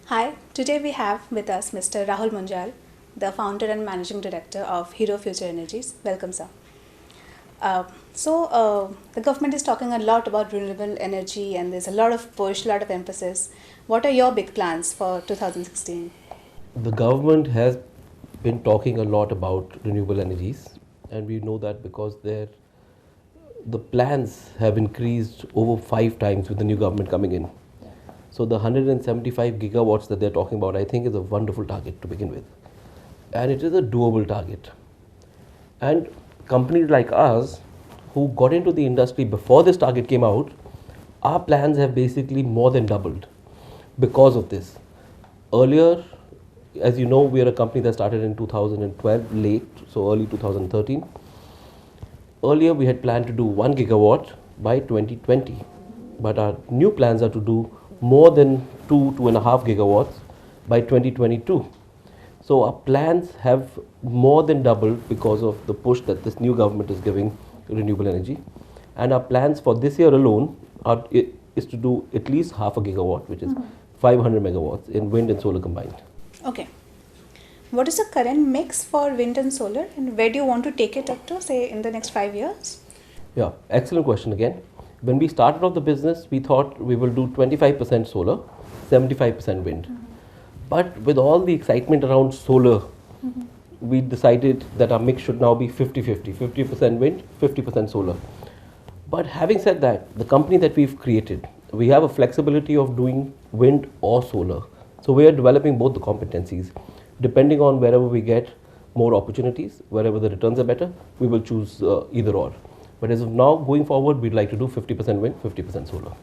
Hi, today we have with us Mr. Rahul Munjal, the founder and managing director of Hero Future Energies. Welcome, sir. The government is talking a lot about renewable energy and there's a lot of push, a lot of emphasis. What are your big plans for 2016? The government has been talking a lot about renewable energies, and we know that because the plans have increased over 5 times with the new government coming in. So the 175 gigawatts that they're talking about, I think, is a wonderful target to begin with, and it is a doable target. And companies like us, who got into the industry before this target came out, our plans have basically more than doubled because of this. Earlier, as you know, we are a company that started in 2012 late, so early 2013. Earlier, we had planned to do 1 gigawatt by 2020, but our new plans are to do more than 2.5 gigawatts by 2022. So our plans have more than doubled because of the push that this new government is giving renewable energy. And our plans for this year alone is to do at least half a gigawatt, which is 500 megawatts in wind and solar combined. Okay. What is the current mix for wind and solar and where do you want to take it up to, say, in the next 5 years? Yeah, excellent question again. When we started off the business, we thought we will do 25% solar, 75% wind. But with all the excitement around solar, we decided that our mix should now be 50-50, 50% wind, 50% solar. But having said that, the company that we've created, we have a flexibility of doing wind or solar. So we are developing both the competencies. Depending on wherever we get more opportunities, wherever the returns are better, we will choose either or. But as of now, going forward, we'd like to do 50% wind, 50% solar.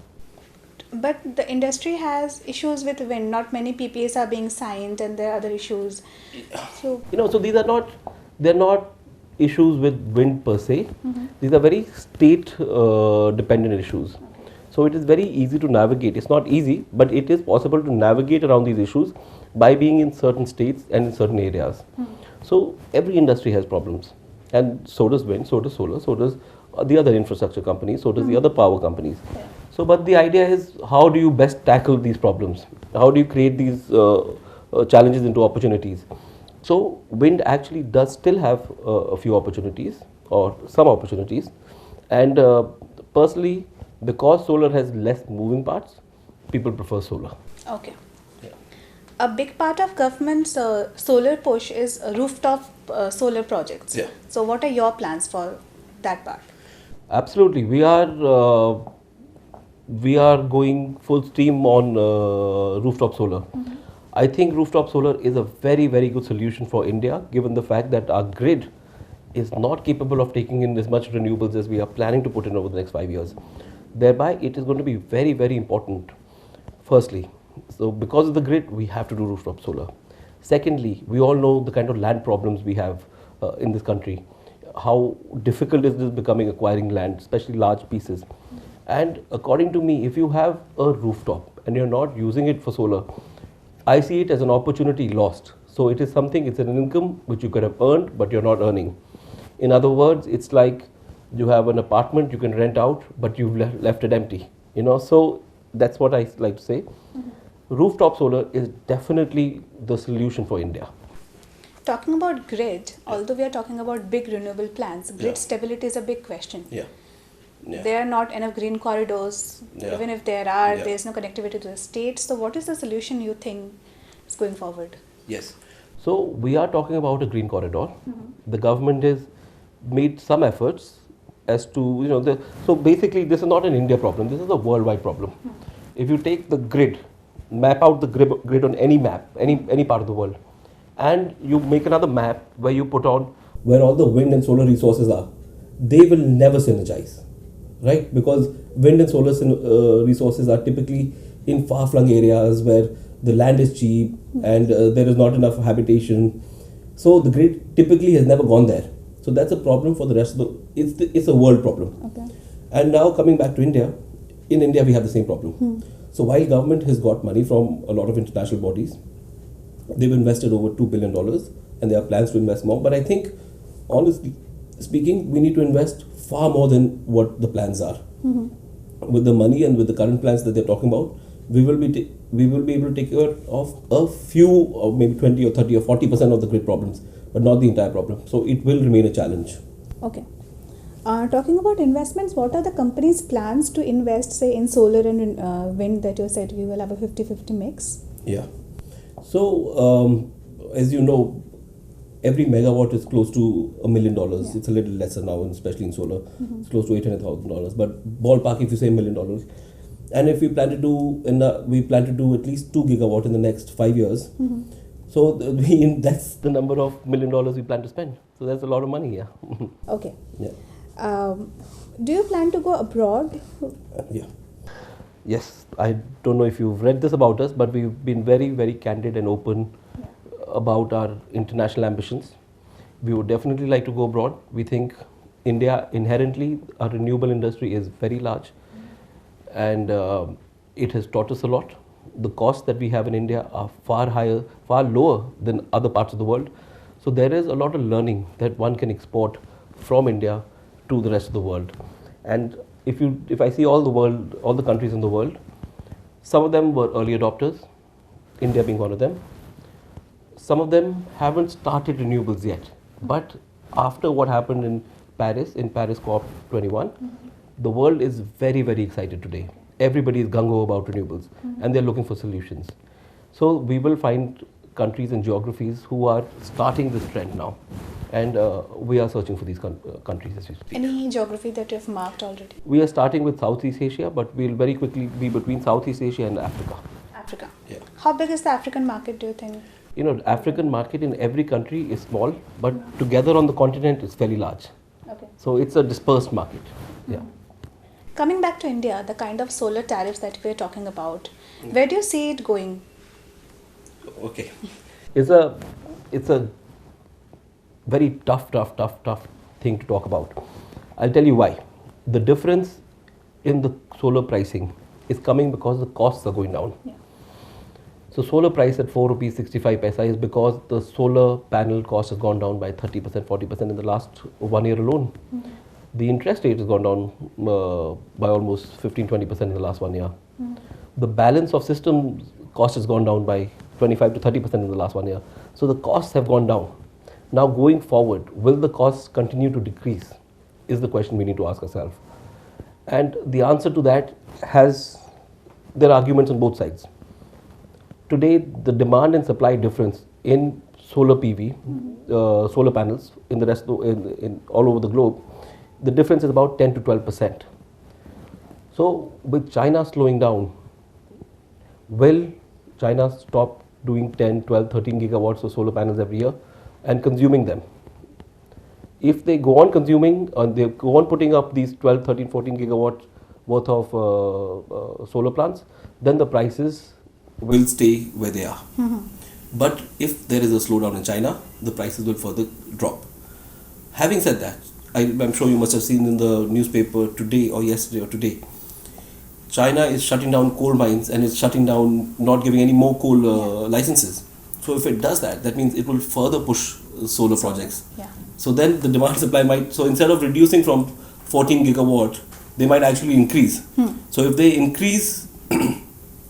But the industry has issues with wind. Not many PPAs are being signed and there are other issues. So these are they're not issues with wind per se. These are very state dependent issues. Okay. So it is very easy to navigate. It's not easy, but it is possible to navigate around these issues by being in certain states and in certain areas. So every industry has problems, and so does wind, so does solar, so does the other infrastructure companies, so does the other power companies. Yeah. So, but the idea is, how do you best tackle these problems? How do you create these challenges into opportunities? So wind actually does still have a few opportunities or some opportunities, and personally, because solar has less moving parts, people prefer solar. Okay. Yeah. A big part of government's solar push is rooftop solar projects. Yeah. So what are your plans for that part? Absolutely, we are going full steam on rooftop solar. I think rooftop solar is a very, very good solution for India, given the fact that our grid is not capable of taking in as much renewables as we are planning to put in over the next 5 years. Thereby, it is going to be very, very important, firstly. So because of the grid, we have to do rooftop solar. Secondly, we all know the kind of land problems we have in this country. How difficult is this becoming acquiring land, especially large pieces. And according to me, if you have a rooftop and you're not using it for solar, I see it as an opportunity lost. So it is something, it's an income which you could have earned, but you're not earning. In other words, it's like you have an apartment you can rent out, but you've left it empty. So that's what I like to say. Rooftop solar is definitely the solution for India. Talking about grid, although we are talking about big renewable plants, grid stability is a big question. Yeah. There are not enough green corridors. Even if there are, there is no connectivity to the state. So what is the solution you think is going forward? Yes. So we are talking about a green corridor. The government has made some efforts as to, so basically this is not an India problem, this is a worldwide problem. If you take the grid, map out the grid on any map, any part of the world, and you make another map where you put on where all the wind and solar resources are, they will never synergize, right? Because wind and solar resources are typically in far-flung areas where the land is cheap and there is not enough habitation. So the grid typically has never gone there. So that's a problem for the rest of it's a world problem. Okay. And now coming back to India, in India we have the same problem. So while government has got money from a lot of international bodies, they've invested over $2 billion and there are plans to invest more. But I think, honestly speaking, we need to invest far more than what the plans are. With the money and with the current plans that they're talking about, we will be able to take care of a few, or maybe 20 or 30 or 40% of the grid problems, but not the entire problem. So it will remain a challenge. Okay. Talking about investments, what are the company's plans to invest, say, in solar and wind that you said you will have a 50-50 mix? Yeah. So, as you know, every megawatt is close to $1 million. Yeah. It's a little lesser now, especially in solar. It's close to $800,000. But ballpark, if you say $1 million, and if we plan to do, at least 2 gigawatt in the next 5 years. So that's the number of $1 million we plan to spend. So that's a lot of money, yeah. Okay. Yeah. Do you plan to go abroad? Yeah. Yes, I don't know if you've read this about us, but we've been very, very candid and open about our international ambitions. We would definitely like to go abroad. We think India, inherently, our renewable industry is very large, and it has taught us a lot. The costs that we have in India are far higher, far lower than other parts of the world. So there is a lot of learning that one can export from India to the rest of the world. And if I see all the countries in the world, some of them were early adopters, India being one of them. Some of them haven't started renewables yet. But after what happened in Paris COP21, the world is very, very excited today. Everybody is gung-ho about renewables, and they're looking for solutions. So we will find countries and geographies who are starting this trend now, and we are searching for these countries as we speak. Any geography that you've marked already? We are starting with Southeast Asia, but we'll very quickly be between Southeast Asia and Africa. Africa. Yeah. How big is the African market, do you think? You know, African market in every country is small, but together on the continent it's fairly large. Okay. So it's a dispersed market. Yeah. Coming back to India, the kind of solar tariffs that we're talking about, where do you see it going? Okay. It's a very tough thing to talk about. I'll tell you why. The difference in the solar pricing is coming because the costs are going down. Yeah. So solar price at 4 rupees 65 paisa is because the solar panel cost has gone down by 30%, 40% in the last 1 year alone. The interest rate has gone down by almost 15-20% in the last 1 year. The balance of system cost has gone down by 25 to 30% in the last 1 year. So the costs have gone down. Now going forward, will the costs continue to decrease is the question we need to ask ourselves. And the answer to that there are arguments on both sides. Today, the demand and supply difference in solar PV, solar panels in the rest in all over the globe, the difference is about 10 to 12%. So with China slowing down, will China stop doing 10, 12, 13 gigawatts of solar panels every year and consuming them? If they go on consuming, and they go on putting up these 12, 13, 14 gigawatts worth of solar plants, then the prices will stay where they are. But if there is a slowdown in China, the prices will further drop. Having said that, I'm sure you must have seen in the newspaper today or yesterday or today, China is shutting down coal mines and it's shutting down, not giving any more coal licenses. So if it does that, that means it will further push solar projects. Yeah. So then the demand supply might, so instead of reducing from 14 gigawatt, they might actually increase. So if they increase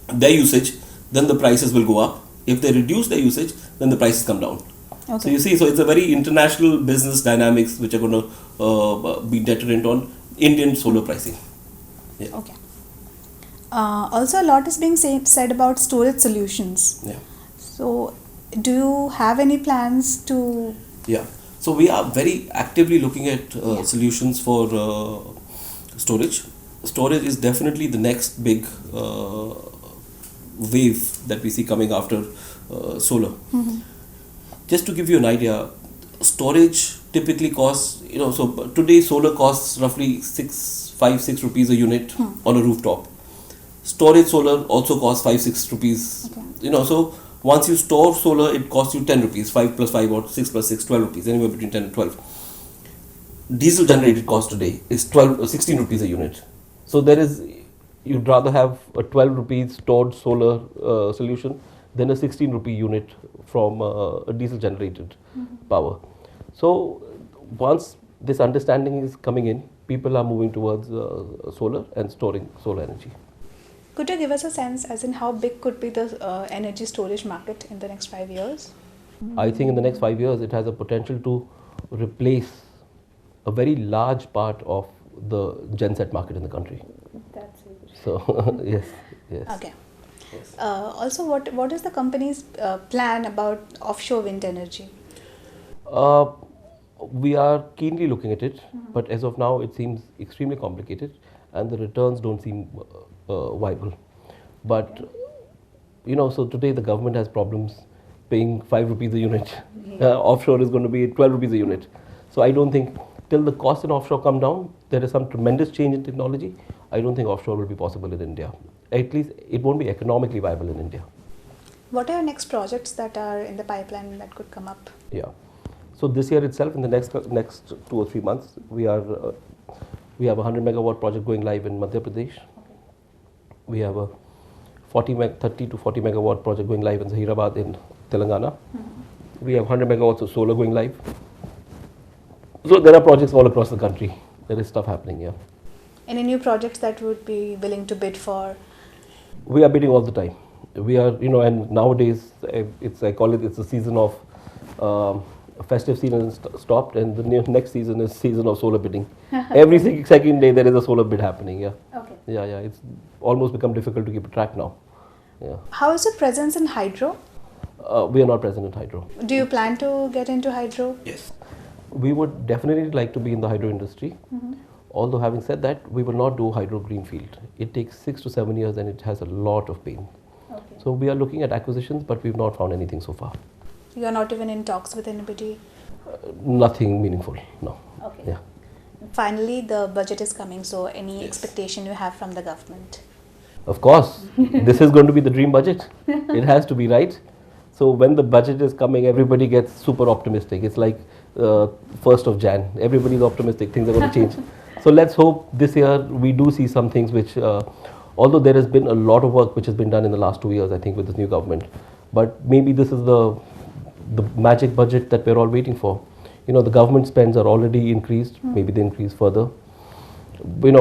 their usage, then the prices will go up. If they reduce their usage, then the prices come down. Okay. So you see, so it's a very international business dynamics which are going to be deterrent on Indian solar pricing. Yeah. Okay. Also, a lot is being said about storage solutions. Yeah. So, do you have any plans to? Yeah. So we are very actively looking at solutions for storage. Storage is definitely the next big wave that we see coming after solar. Just to give you an idea, storage typically costs, so today solar costs roughly 5-6 rupees a unit on a rooftop. Storage solar also costs 5-6 rupees. Okay. So once you store solar, it costs you 10 rupees, 5 plus 5 or 6 plus 6, 12 rupees, anywhere between 10 and 12. Diesel generated cost today is 16 rupees a unit. So you'd rather have a 12 rupees stored solar solution than a 16 rupee unit from a diesel generated power. So once this understanding is coming in, people are moving towards solar and storing solar energy. Could you give us a sense as in how big could be the energy storage market in the next 5 years? I think in the next 5 years, it has a potential to replace a very large part of the genset market in the country. That's huge. So, yes, yes. Okay. Yes. Also, what is the company's plan about offshore wind energy? We are keenly looking at it, but as of now, it seems extremely complicated, and the returns don't seem viable. But so today the government has problems paying 5 rupees a unit. Offshore is going to be 12 rupees a unit. So I don't think till the cost in offshore come down, there is some tremendous change in technology. I don't think offshore will be possible in India. At least it won't be economically viable in India. What are your next projects that are in the pipeline that could come up? Yeah. So this year itself, in the next 2 or 3 months, we have a 100 megawatt project going live in Madhya Pradesh. Okay. We have a 30 to 40 megawatt project going live in Zahirabad in Telangana. We have 100 megawatts of solar going live. So there are projects all across the country. There is stuff happening here. Any new projects that would be willing to bid for? We are bidding all the time. We are, and nowadays I call it's a season of festive season is stopped, and the next season is season of solar bidding. Every second day there is a solar bid happening. Yeah. Okay. Yeah. It's almost become difficult to keep a track now. Yeah. How is your presence in hydro? We are not present in hydro. Do you plan to get into hydro? Yes. We would definitely like to be in the hydro industry. Although having said that, we will not do hydro greenfield. It takes 6 to 7 years and it has a lot of pain. Okay. So we are looking at acquisitions, but we've not found anything so far. You are not even in talks with anybody? Nothing meaningful, no. Okay. Yeah. Finally, the budget is coming, so any expectation you have from the government? Of course, this is going to be the dream budget. It has to be, right? So when the budget is coming, everybody gets super optimistic. It's like 1st of Jan. Everybody's optimistic, things are going to change. So let's hope this year we do see some things which, although there has been a lot of work which has been done in the last 2 years, I think, with this new government. But maybe this is the magic budget that we're all waiting for. The government spends are already increased. Maybe they increase further. In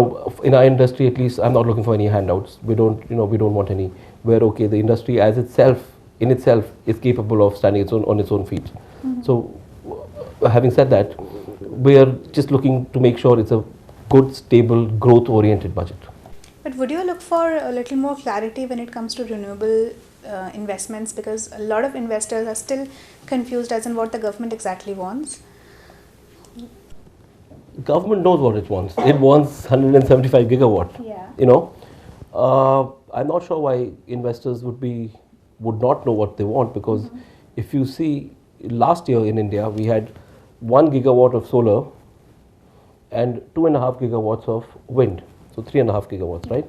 our industry, at least, I'm not looking for any handouts. We don't want any. We're okay. The industry in itself is capable of standing on its own feet. So, having said that, we're just looking to make sure it's a good, stable, growth-oriented budget. But would you look for a little more clarity when it comes to renewable investments, because a lot of investors are still confused as in what the government exactly wants? Government knows what it wants. It wants 175 gigawatt. Yeah. I'm not sure why investors would not know what they want, because if you see last year in India we had 1 gigawatt of solar and 2.5 gigawatts of wind, so 3.5 gigawatts, right?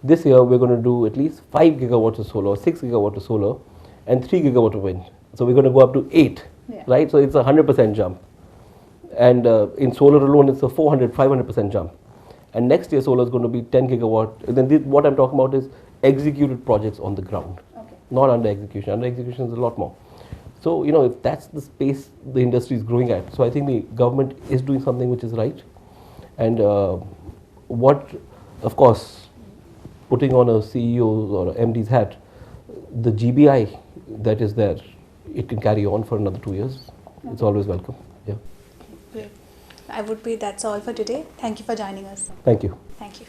This year we're going to do at least 5 gigawatts of solar, 6 gigawatts of solar, and 3 gigawatts of wind. So we're going to go up to 8, right? So it's a 100% jump. And in solar alone, it's a 500% jump. And next year, solar is going to be 10 gigawatt. And then what I'm talking about is executed projects on the ground, not under execution. Under execution is a lot more. So, if that's the space the industry is growing at. So I think the government is doing something which is right. And of course, putting on a CEO's or MD's hat, the GBI that is there, it can carry on for another 2 years. It's always welcome. Yeah. Great. That's all for today. Thank you for joining us. Thank you. Thank you.